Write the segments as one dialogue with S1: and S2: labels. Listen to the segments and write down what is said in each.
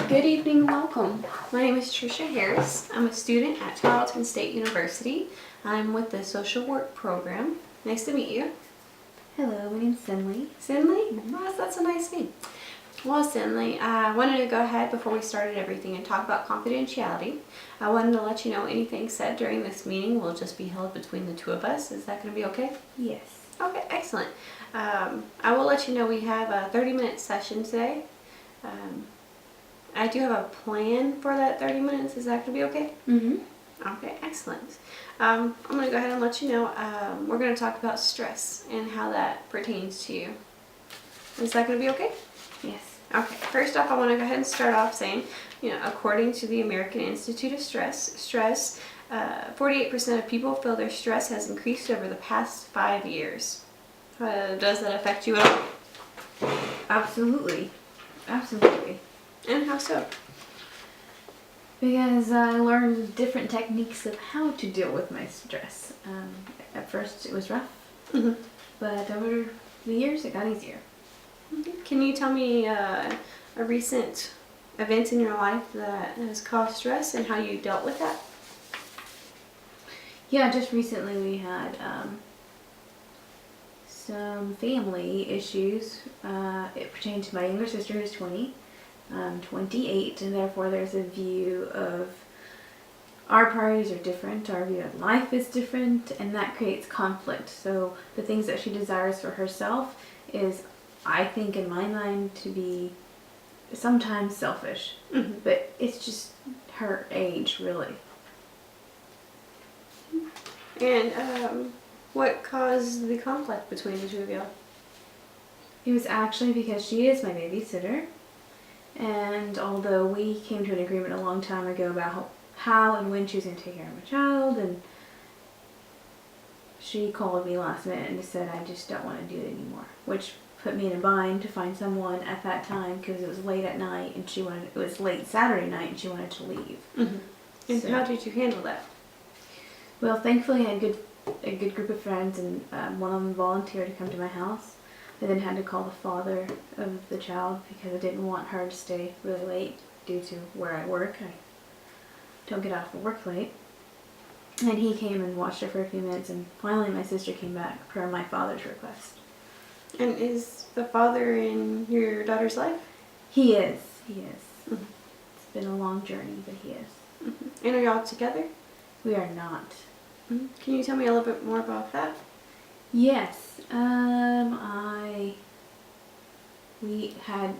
S1: Good evening and welcome. My name is Tricia Harris. I'm a student at Tarleton State University. I'm with the social work program. Nice to meet you.
S2: Hello, my name's Sinley.
S1: Sinley? Oh, that's a nice name. Well, Sinley, I wanted to go ahead before we started everything and talk about confidentiality. I wanted to let you know anything said during this meeting will just be held between the two of us. Is that going to be okay?
S2: Yes.
S1: Okay, excellent. I will let you know we have a 30-minute session today. I do have a plan for that 30 minutes. Is that going to be okay?
S2: Mm-hmm.
S1: Okay, excellent. I'm going to go ahead and let you know we're going to talk about stress and how that pertains to you. Is that going to be okay?
S2: Yes.
S1: Okay, first off, I want to go ahead and start off saying, according to the American Institute of Stress, 48% of people feel their stress has increased over the past 5 years. Does that affect you at all?
S2: Absolutely. Absolutely.
S1: And how so?
S2: Because I learned different techniques of how to deal with my stress. At first it was rough, but over the years it got easier.
S1: Can you tell me a recent event in your life that has caused stress and how you dealt with that?
S2: Yeah, just recently we had some family issues. It pertained to my younger sister who's 20. I'm 28, and therefore there's a view of our priorities are different, our view of life is different, and that creates conflict. So the things that she desires for herself is, I think in my mind, to be sometimes selfish, but it's just her age, really.
S1: And what caused the conflict between the two of you?
S2: It was actually because she is my babysitter, and although we came to an agreement a long time ago about how and when she was going to take care of my child, and she called me last minute and just said, I just don't want to do it anymore, which put me in a bind to find someone at that time because it was late at night and it was late Saturday night and she wanted to leave.
S1: And how did you handle that?
S2: Well, thankfully I had a good group of friends, and one of them volunteered to come to my house. I then had to call the father of the child because I didn't want her to stay really late due to where I work. I don't get off of work late. And he came and watched her for a few minutes, and finally my sister came back per my father's request.
S1: And is the father in your daughter's life?
S2: He is. It's been a long journey, but he is.
S1: And are y'all together?
S2: We are not.
S1: Can you tell me a little bit more about that?
S2: Yes. We had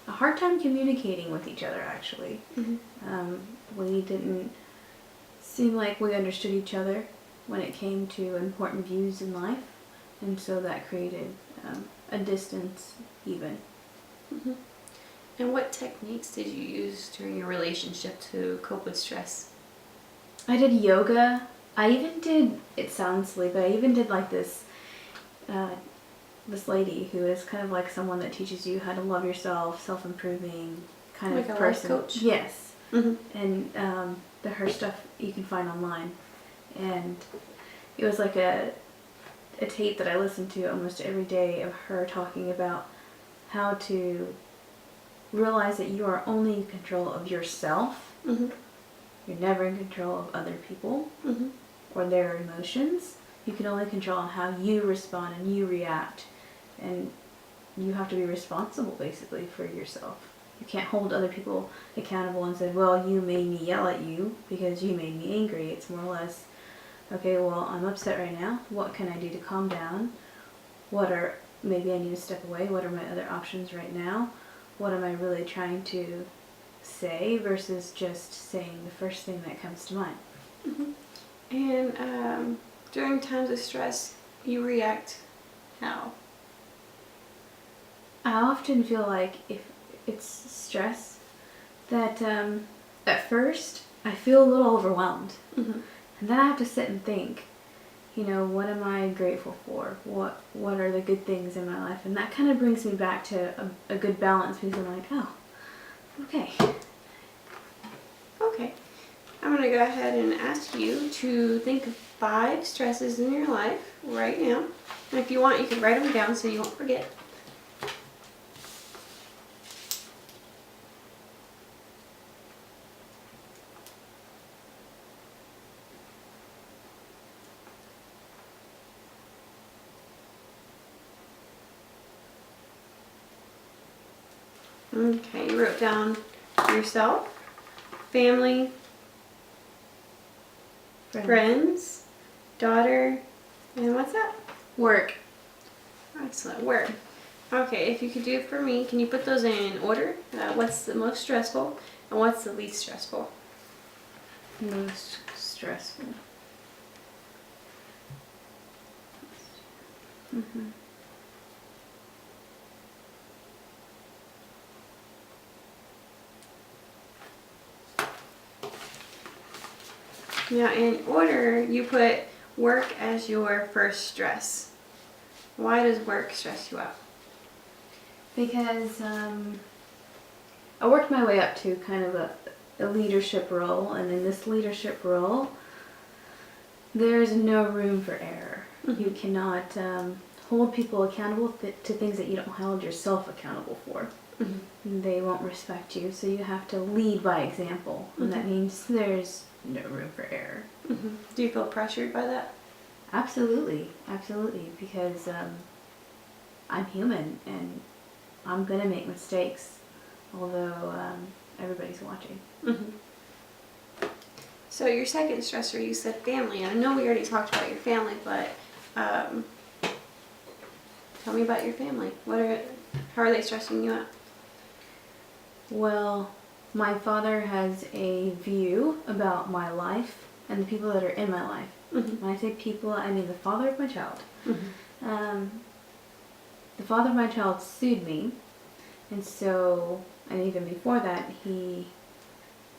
S2: a hard time communicating with each other, actually. We didn't seem like we understood each other when it came to important views in life, and so that created a distance even.
S1: And what techniques did you use during your relationship to cope with stress?
S2: I did yoga. I even did, it sounds silly, but I even did like this lady who is kind of like someone that teaches you how to love yourself, self-improving kind
S1: like
S2: of
S1: a
S2: person.
S1: life coach?
S2: Yes. And her stuff you can find online. And it was like a tape that I listened to almost every day of her talking about how to realize that you are only in control of yourself. You're never in control of other people or their emotions. You can only control how you respond and you react. And you have to be responsible, basically, for yourself. You can't hold other people accountable and say, well, you made me yell at you because you made me angry. It's more or less, okay, well, I'm upset right now. What can I do to calm down? Maybe I need to step away. What are my other options right now? What am I really trying to say versus just saying the first thing that comes to mind?
S1: And during times of stress, you react how?
S2: I often feel like if it's stress that at first I feel a little overwhelmed. And then I have to sit and think, what am I grateful for? What are the good things in my life? And that kind of brings me back to a good balance because I'm like, oh, okay.
S1: Okay. I'm going to go ahead and ask you to think of 5 stresses in your life right now. And if you want, you can write them down so you won't forget. Okay, you wrote down yourself, family, friends, daughter, and what's that?
S2: Work.
S1: Excellent, work. Okay, if you could do it for me, can you put those in order? What's the most stressful and what's the least stressful?
S2: Most stressful. Mm-hmm.
S1: Now, in order, you put work as your first stress. Why does work stress you out?
S2: Because I worked my way up to kind of a leadership role, and in this leadership role, there's no room for error.
S1: Mm-hmm.
S2: You cannot hold people accountable to things that you don't hold yourself accountable for.
S1: Mm-hmm.
S2: They won't respect you, so you have to lead by example, and that means there's no room for error.
S1: Mm-hmm. Do you feel pressured by that?
S2: Absolutely, absolutely, because I'm human and I'm gonna make mistakes, although everybody's watching.
S1: Mm-hmm. So your second stressor, you said family. I know we already talked about your family, but tell me about your family. How are they stressing you out?
S2: Well, my father has a view about my life and the people that are in my life.
S1: Mm-hmm.
S2: When I say people, I mean the father of my child.
S1: Mm-hmm.
S2: The father of my child sued me, and even before that, he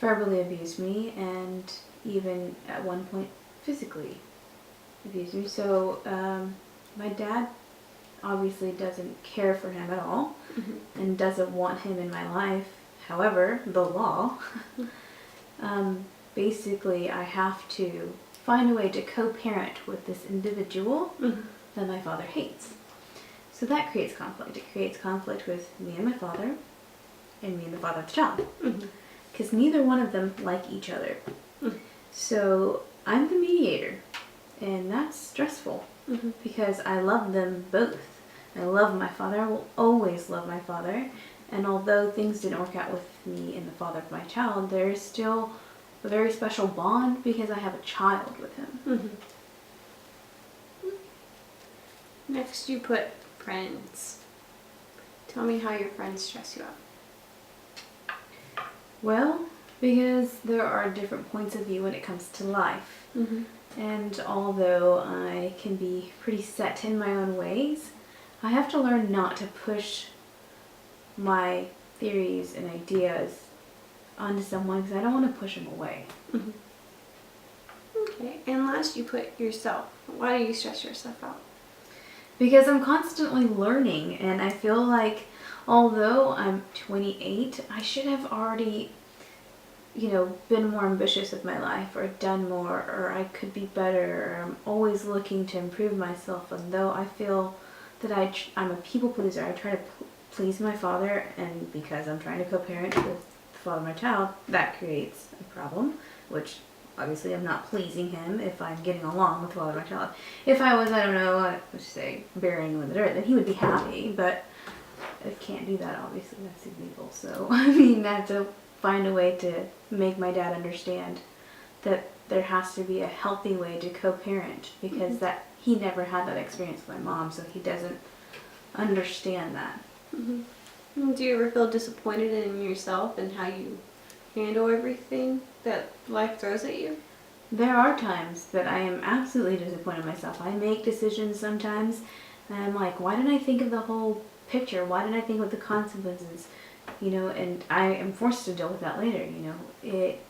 S2: verbally abused me and even at one point physically abused me. So my dad obviously doesn't care for him at all,
S1: Mm-hmm.
S2: and doesn't want him in my life. However, the law, basically I have to find a way to co-parent with this individual
S1: Mm-hmm.
S2: that my father hates. So that creates conflict. It creates conflict with me and my father, and me and the father of the child. Because neither one of them like each other.
S1: Mm-hmm.
S2: So I'm the mediator, and that's stressful,
S1: Mm-hmm.
S2: because I love them both. I love my father. I will always love my father. And although things didn't work out with me and the father of my child, there is still a very special bond because I have a child with him.
S1: Mm-hmm. Next, you put friends. Tell me how your friends stress you out.
S2: Well, because there are different points of view when it comes to life.
S1: Mm-hmm.
S2: And although I can be pretty set in my own ways, I have to learn not to push my theories and ideas onto someone because I don't want to push them away.
S1: Mm-hmm. Okay, and last you put yourself. Why do you stress yourself out?
S2: Because I'm constantly learning, and I feel like although I'm 28, I should have already, been more ambitious with my life or done more, or I could be better, or I'm always looking to improve myself. And though I feel that I'm a people pleaser, I try to please my father, and because I'm trying to co-parent with the father of my child, that creates a problem, which obviously I'm not pleasing him if I'm getting along with the father of my child. If I was, let's say, burying him in the dirt, then he would be happy, but I can't do that, obviously, that's illegal. So, I have to find a way to make my dad understand that there has to be a healthy way to co-parent, because that he never had that experience with my mom, so he doesn't understand that.
S1: Mm-hmm. Do you ever feel disappointed in yourself and how you handle everything that life throws at you?
S2: There are times that I am absolutely disappointed in myself. I make decisions sometimes, and I'm like, why didn't I think of the whole picture? Why didn't I think of the consequences? And I am forced to deal with that later, It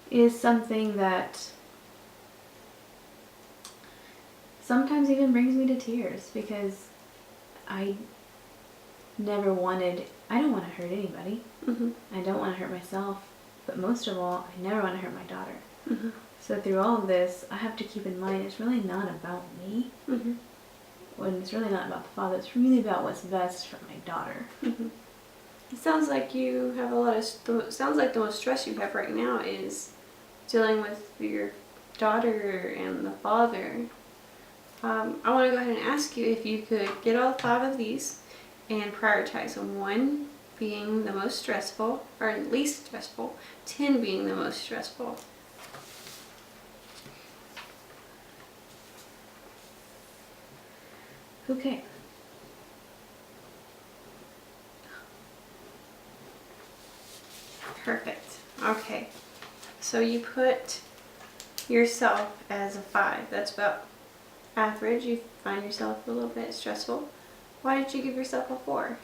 S2: is something that sometimes even brings me to tears, because I don't want to hurt anybody.
S1: Mm-hmm.
S2: I don't want to hurt myself, but most of all, I never want to hurt my daughter.
S1: Mm-hmm.
S2: So through all of this, I have to keep in mind it's really not about me.
S1: Mm-hmm.
S2: When it's really not about the father, it's really about what's best for my daughter.
S1: Mm-hmm. It sounds like you have sounds like the most stress you have right now is dealing with your daughter and the father. I want to go ahead and ask you if you could get all 5 of these and prioritize them. 1, being the most stressful, or least stressful, 10 being the most stressful.
S2: Okay.
S1: Perfect. Okay. So you put yourself as a 5. That's about average. You find yourself a little bit stressful. Why did you give yourself a 4?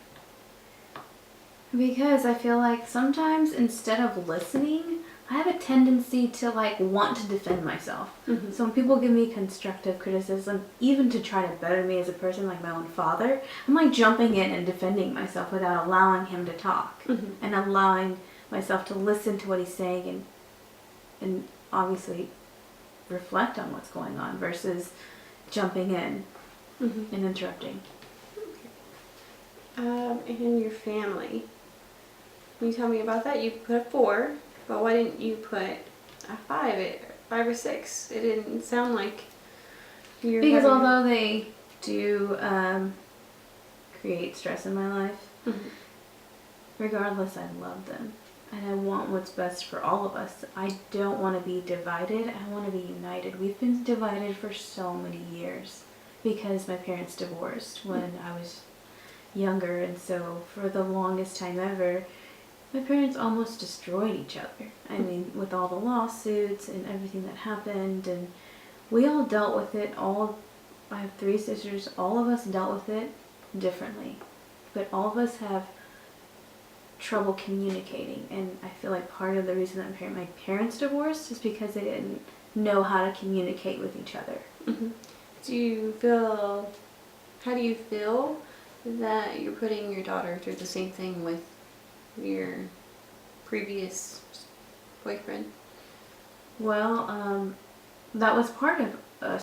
S2: Because I feel like sometimes instead of listening, I have a tendency to like want to defend myself.
S1: Mm-hmm.
S2: So when people give me constructive criticism, even to try to better me as a person, like my own father, I'm like jumping in and defending myself without allowing him to talk and allowing myself to listen to what he's saying and obviously reflect on what's going on versus jumping in and interrupting.
S1: And your family. Can you tell me about that? You put a 4, but why didn't you put a 5? 5 or 6? It didn't sound like you're.
S2: Because although they do create stress in my life, regardless, I love them. And I want what's best for all of us. I don't want to be divided. I want to be united. We've been divided for so many years because my parents divorced when I was younger. And so for the longest time ever, my parents almost destroyed each other. I mean, with all the lawsuits and everything that happened. And we all dealt with it. I have 3 sisters. All of us dealt with it differently. But all of us have trouble communicating, and I feel like part of the reason that my parents divorced is because they didn't know how to communicate with each other.
S1: How do you feel that you're putting your daughter through the same thing with your previous boyfriend?
S2: Well, that was part of